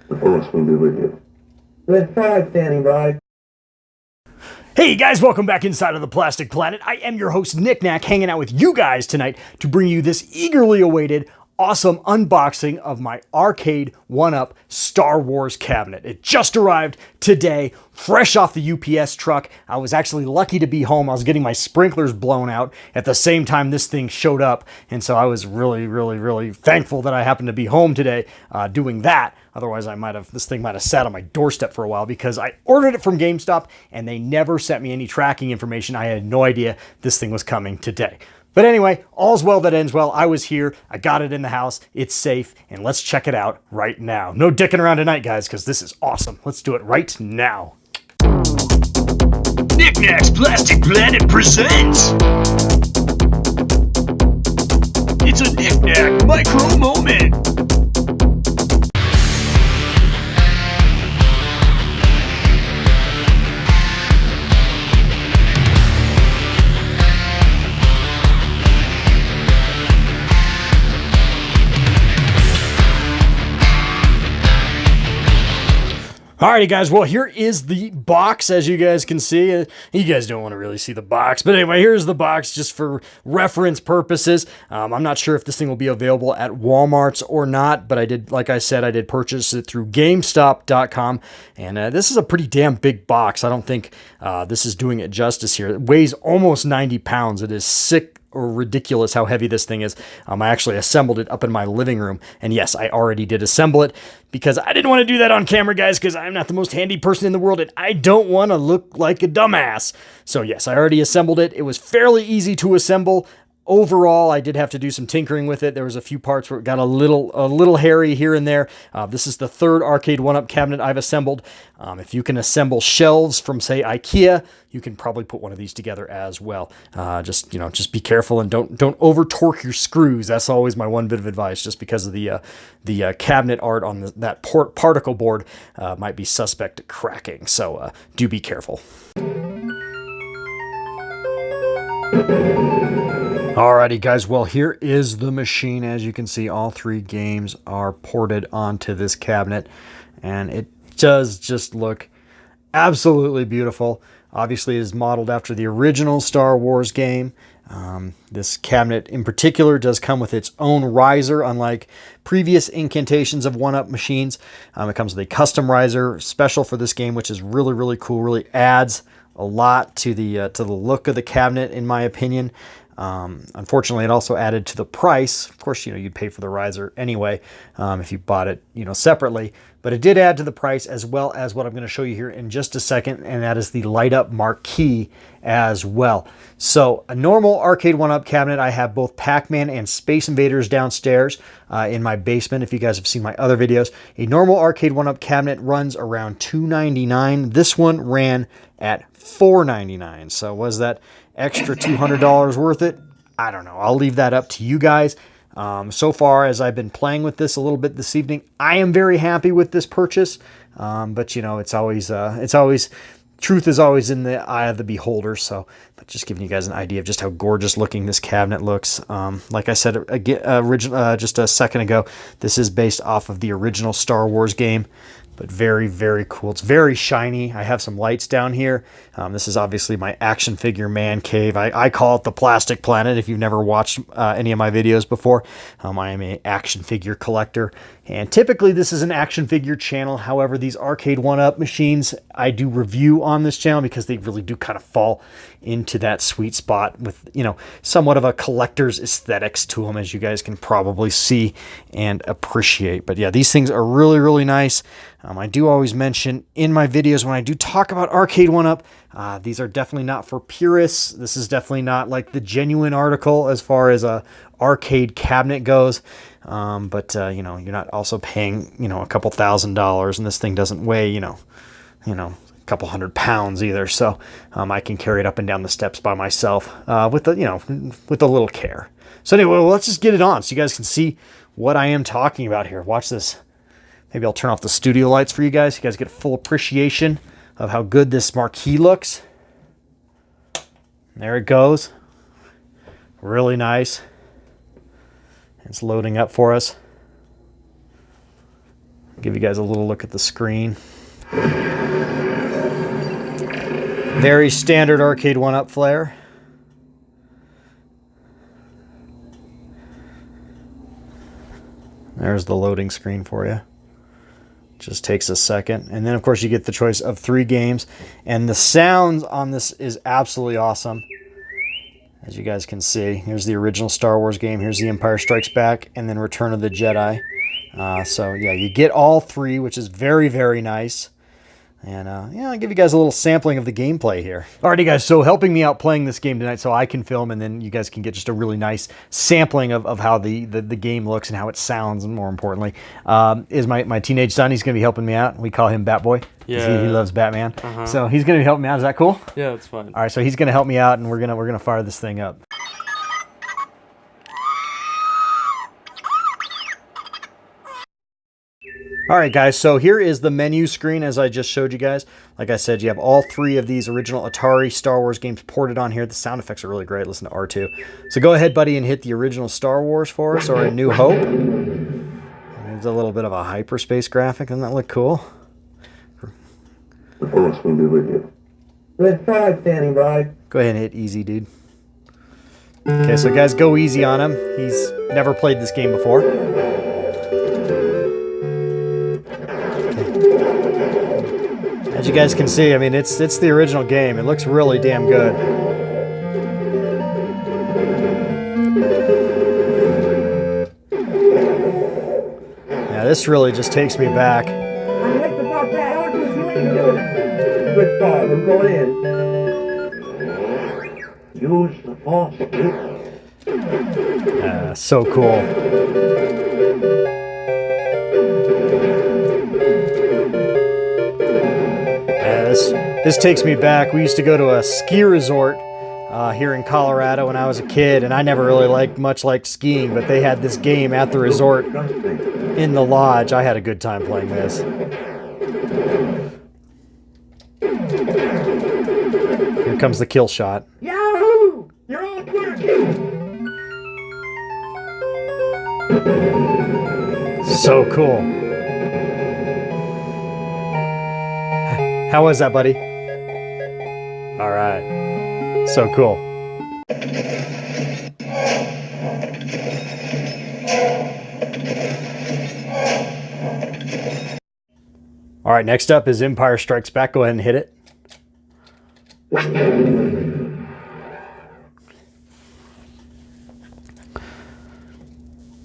The Force will be with you. Red 5 standing by. Hey guys, welcome back inside of the Plastic Planet. I am your host, Nick Knack, hanging out with you guys tonight to bring you this eagerly awaited, awesome unboxing of my arcade 1-up Star Wars cabinet. It just arrived today, fresh off the UPS truck. I was actually lucky to be home. I was getting my sprinklers blown out at the same time this thing showed up, and so I was really thankful that I happened to be home today doing that. Otherwise, this thing might have sat on my doorstep for a while because I ordered it from GameStop and they never sent me any tracking information. I had no idea this thing was coming today. But anyway, all's well that ends well. I was here, I got it in the house, it's safe, and let's check it out right now. No dicking around tonight, guys, because this is awesome. Let's do it right now. Nick Knack's Plastic Planet presents. It's a Nick Knack micro moment. Alrighty guys, well here is the box as you guys can see. You guys don't want to really see the box, but anyway, here's the box just for reference purposes. I'm not sure if this thing will be available at Walmart's or not, but like I said, I did purchase it through GameStop.com, and this is a pretty damn big box. I don't think this is doing it justice here. It weighs almost 90 pounds. It is sick or ridiculous how heavy this thing is. I actually assembled it up in my living room, and yes, I already did assemble it because I didn't want to do that on camera, guys, because I'm not the most handy person in the world and I don't want to look like a dumbass. So yes, I already assembled it. It was fairly easy to assemble. Overall, I did have to do some tinkering with it. There was a few parts where it got a little hairy here and there. This is the third arcade 1-up cabinet I've assembled. If you can assemble shelves from, say, IKEA, you can probably put one of these together as well. Just be careful and don't over torque your screws. That's always my one bit of advice. Just because of the cabinet art on that particle board might be suspect at cracking. So do be careful. Alrighty guys, well here is the machine. As you can see, all three games are ported onto this cabinet, and it does just look absolutely beautiful. Obviously it is modeled after the original Star Wars game. This cabinet in particular does come with its own riser, unlike previous incantations of 1-up machines. It comes with a custom riser special for this game, which is really cool. Really adds a lot to the look of the cabinet, in my opinion. Unfortunately, it also added to the price. Of course, you'd pay for the riser anyway if you bought it, separately. But it did add to the price, as well as what I'm going to show you here in just a second, and that is the light-up marquee as well. So a normal arcade 1-up cabinet, I have both Pac-Man and Space Invaders downstairs in my basement, if you guys have seen my other videos. A normal arcade 1-up cabinet runs around $299. This one ran at $499. So was that extra $200 worth it? I don't know. I'll leave that up to you guys. So far, as I've been playing with this a little bit this evening, I am very happy with this purchase. But it's always truth is always in the eye of the beholder. So, but just giving you guys an idea of just how gorgeous looking this cabinet looks. Like I said just a second ago, this is based off of the original Star Wars game. But very cool. It's very shiny. I have some lights down here. This is obviously my action figure man cave. I call it the Plastic Planet if you've never watched any of my videos before. I am an action figure collector, and typically this is an action figure channel. However, these arcade 1-up machines I do review on this channel because they really do kind of fall into that sweet spot with somewhat of a collector's aesthetics to them, as you guys can probably see and appreciate. But yeah, these things are really nice. I do always mention in my videos when I do talk about arcade 1-up, these are definitely not for purists. This is definitely not like the genuine article as far as a arcade cabinet goes. But you're not also paying a couple $1,000s, and this thing doesn't weigh a couple 100 pounds either. So I can carry it up and down the steps by myself with a little care. So anyway, well, let's just get it on so you guys can see what I am talking about here. Watch this. Maybe I'll turn off the studio lights for you guys. You guys get a full appreciation of how good this marquee looks. There it goes. Really nice. It's loading up for us. Give you guys a little look at the screen. Very standard arcade 1-up flare. There's the loading screen for you. Just takes a second. And then, of course, you get the choice of 3 games. And the sounds on this is absolutely awesome. As you guys can see, here's the original Star Wars game. Here's The Empire Strikes Back, and then Return of the Jedi. So, yeah, you get all 3, which is very, very nice. And, yeah, I'll give you guys a little sampling of the gameplay here. Alrighty, guys, so helping me out playing this game tonight so I can film, and then you guys can get just a really nice sampling of how the game looks and how it sounds, and more importantly, is my teenage son. He's going to be helping me out. We call him Batboy. Yeah. He loves Batman. So he's going to be helping me out. Is that cool? Yeah, that's fine. All right, so he's going to help me out, and we're gonna fire this thing up. All right, guys, so here is the menu screen as I just showed you guys. Like I said, you have all 3 of these original Atari Star Wars games ported on here. The sound effects are really great. Listen to R2. So go ahead, buddy, and hit the original Star Wars for us, or A New Hope. There's a little bit of a hyperspace graphic. Doesn't that look cool? The Force will be with you. Red 5 standing by. Go ahead and hit easy, dude. Okay, so guys, go easy on him. He's never played this game before. As you guys can see, I mean, it's the original game. It looks really damn good. Yeah, this really just takes me back. I'm next about that. I want to see what you can do. Red 5, I'm going in. Use the Force. So cool. This takes me back. We used to go to a ski resort here in Colorado when I was a kid, and I never really liked skiing, but they had this game at the resort in the lodge. I had a good time playing this. Here comes the kill shot. Yahoo! You're all clear. So cool. How was that, buddy? All right. So cool. All right, next up is Empire Strikes Back. Go ahead and hit it.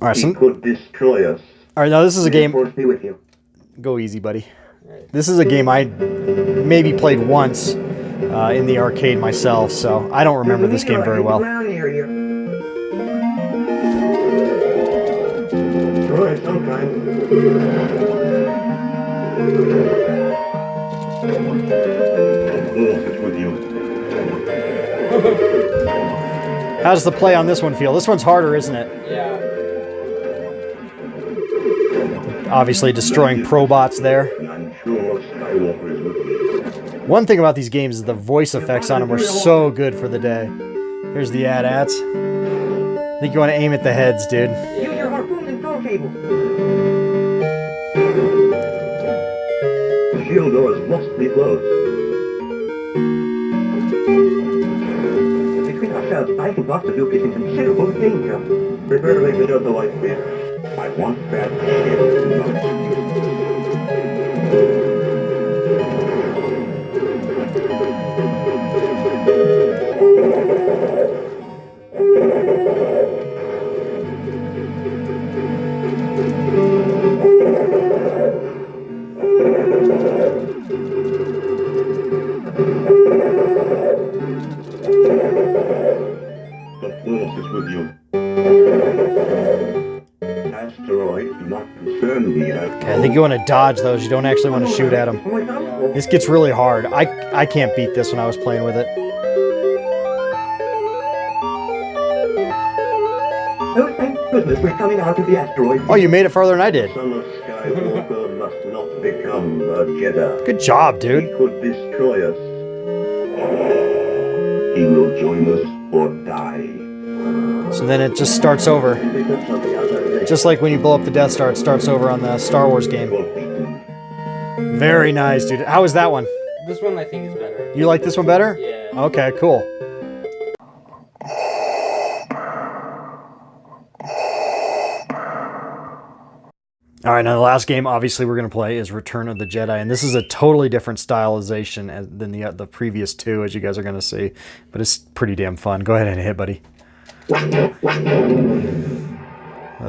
All right, He could destroy us. all right, now this is a game. Force be with you. Go easy, buddy. This is a game I maybe played once in the arcade myself, so I don't remember this game very well. Destroy it sometime. With you. How does the play on this one feel? This one's harder, isn't it? Yeah. Obviously destroying probots there. I'm sure Skywalker is with you. One thing about these games is the voice effects on them were so good for the day. Here's the AT-ATs. I think you want to aim at the heads, dude. Use your harpoon and throw cable. The shield doors must be closed. Between ourselves, I think Dr. Luke is in considerable danger. Prepare to make it otherwise clear. I want that shield to not The Force is with you. Asteroids do not concern me. Okay, I think you want to dodge those. You don't actually want to shoot at them. This gets really hard. I can't beat this when I was playing with it. Oh, thank goodness we're coming out of the asteroid. Oh, you made it farther than I did. Son of Skywalker must not become a Jedi. Good job, He dude. could destroy us. He will join us or die. So then it just starts over. Just like when you blow up the Death Star, it starts over on the Star Wars game. Will be Very nice, dude. How was that one? This one I think is better. You like this one better? Yeah. Okay, cool. All right, now the last game obviously we're going to play is Return of the Jedi, and this is a totally different stylization than the previous two, as you guys are going to see, but it's pretty damn fun. Go ahead and hit, buddy.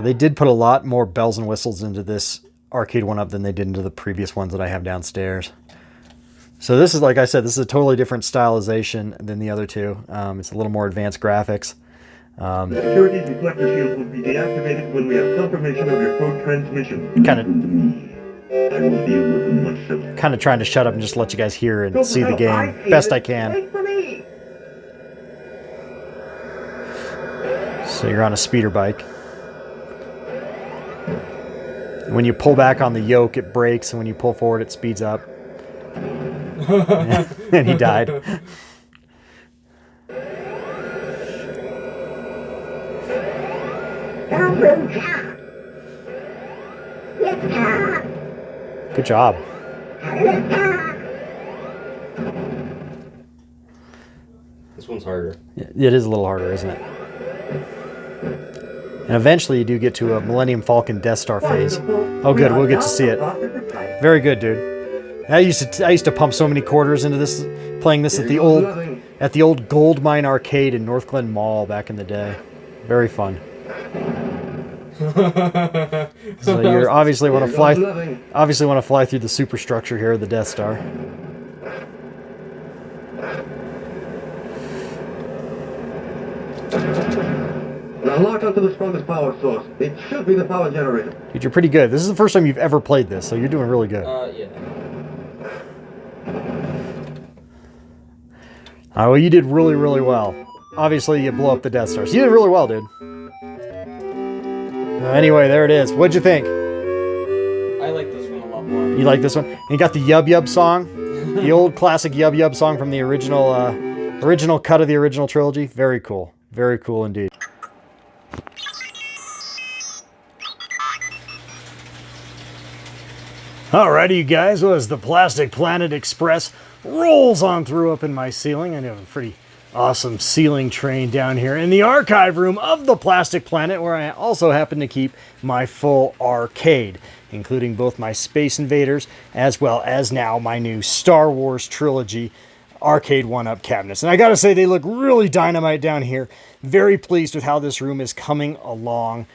They did put a lot more bells and whistles into this arcade one-up than they did into the previous ones that I have downstairs. So this is, like I said, this is a totally different stylization than the other two. It's a little more advanced graphics. The security deflector shield will be deactivated when we have confirmation of your code transmission. Kind I will deal with them much simpler. of trying to shut up and just let you guys hear and see the game best I can. Wait for me. So you're on a speeder bike. When you pull back on the yoke, it brakes, and when you pull forward, it speeds up. And he died. Good job. This one's harder. It is a little harder, isn't it? And eventually you do get to a Millennium Falcon Death Star phase. Oh good, we'll get to see it. Very good, dude. I used to pump so many quarters into this, playing this at the old Gold Mine Arcade in North Glen Mall back in the day. Very fun. So you obviously want to fly through the superstructure here of the Death Star. Now lock onto the strongest power source. It should be the power generator. Dude, you're pretty good. This is the first time you've ever played this, so you're doing really good. Yeah. Well, you did really, really well. Obviously, you blow up the Death Star. So you did really well, dude. Anyway, there it is. What'd you think? I like this one a lot more. You like this one? And you got the Yub Yub song? The old classic Yub Yub song from the original cut of the original trilogy? Very cool. Very cool indeed. Alrighty, you guys. Well, as the Plastic Planet Express rolls on through up in my ceiling, I have a pretty awesome ceiling train down here in the archive room of the Plastic Planet, where I also happen to keep my full arcade, including both my Space Invaders as well as now my new Star Wars trilogy arcade one-up cabinets. And I gotta say, they look really dynamite down here. Very pleased with how this room is coming along.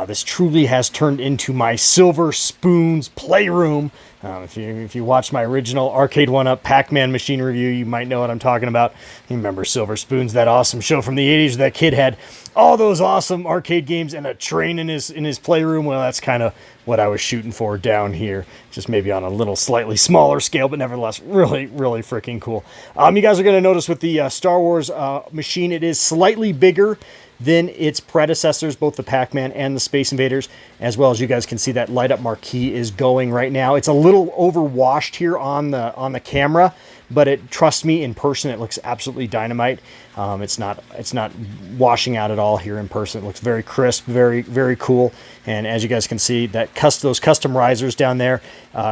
This truly has turned into my Silver Spoons playroom. If you watched my original Arcade 1-Up Pac-Man machine review, you might know what I'm talking about. You remember Silver Spoons, that awesome show from the 80s. That kid had all those awesome arcade games and a train in his playroom. Well, that's kind of what I was shooting for down here. Just maybe on a little slightly smaller scale, but nevertheless, really, really freaking cool. You guys are going to notice with the Star Wars machine, it is slightly bigger than its predecessors, both the Pac-Man and the Space Invaders, as well as you guys can see that light up marquee is going right now. It's a little overwashed here on the camera, but trust me, in person it looks absolutely dynamite. It's not washing out at all here in person. It looks very crisp, very, very cool. And as you guys can see, those custom risers down there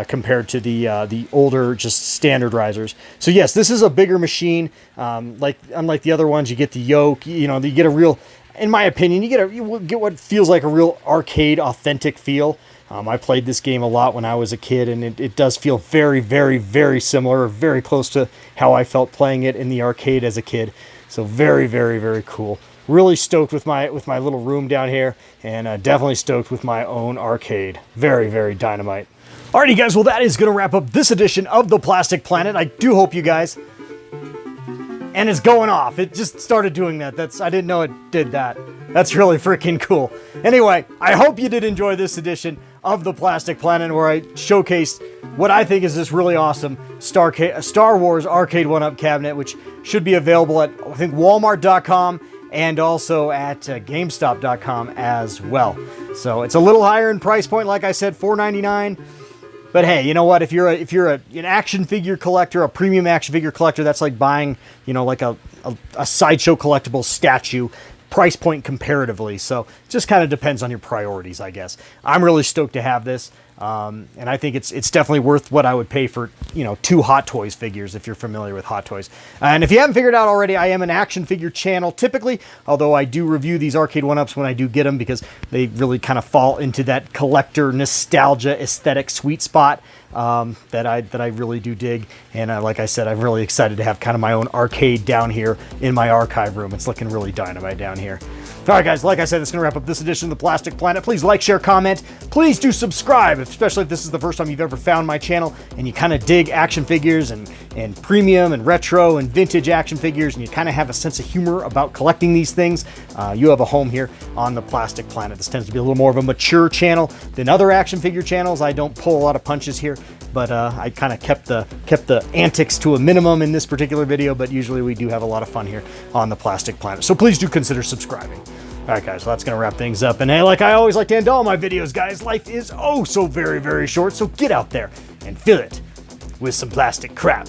compared to the older just standard risers. So yes, this is a bigger machine. Unlike the other ones, you get the yoke. You get a real, in my opinion, you get what feels like a real arcade authentic feel. I played this game a lot when I was a kid, and it does feel very, very, very similar, very close to how I felt playing it in the arcade as a kid. So very, very, very cool. Really stoked with my little room down here, and definitely stoked with my own arcade. Very, very dynamite. Alrighty, guys. Well, that is going to wrap up this edition of the Plastic Planet. I do hope you guys. And it's going off. It just started doing that. I didn't know it did that. That's really freaking cool. Anyway, I hope you did enjoy this edition of the Plastic Planet, where I showcased what I think is this really awesome Star Wars arcade one-up cabinet, which should be available at, I think, Walmart.com and also at GameStop.com as well. So it's a little higher in price point, like I said, $4.99. But hey, you know what? If you're an action figure collector, a premium action figure collector, that's like buying, like a Sideshow collectible statue, price point comparatively. So it just kind of depends on your priorities, I guess. I'm really stoked to have this. And I think it's definitely worth what I would pay for, 2 Hot Toys figures if you're familiar with Hot Toys. And if you haven't figured out already, I am an action figure channel typically, although I do review these arcade 1-ups when I do get them because they really kind of fall into that collector nostalgia aesthetic sweet spot that I really do dig. And like I said, I'm really excited to have kind of my own arcade down here in my archive room. It's looking really dynamite down here. All right, guys, like I said, that's going to wrap up this edition of the Plastic Planet. Please like, share, comment. Please do subscribe, especially if this is the first time you've ever found my channel and you kind of dig action figures and premium and retro and vintage action figures, and you kind of have a sense of humor about collecting these things. You have a home here on the Plastic Planet. This tends to be a little more of a mature channel than other action figure channels. I don't pull a lot of punches here, but I kind of kept the antics to a minimum in this particular video, but usually we do have a lot of fun here on the Plastic Planet. So please do consider subscribing. All right, guys, well, that's going to wrap things up. And hey, like I always like to end all my videos, guys, life is oh so very, very short. So get out there and fill it with some plastic crap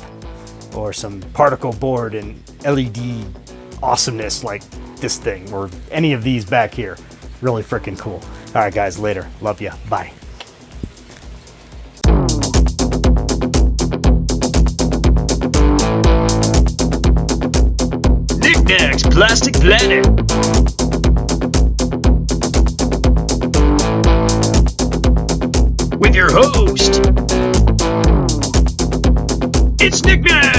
or some particle board and LED awesomeness like this thing or any of these back here. Really freaking cool. All right, guys, later. Love ya. Bye. Knickknacks Plastic Planet. With your host, it's Knickknacks.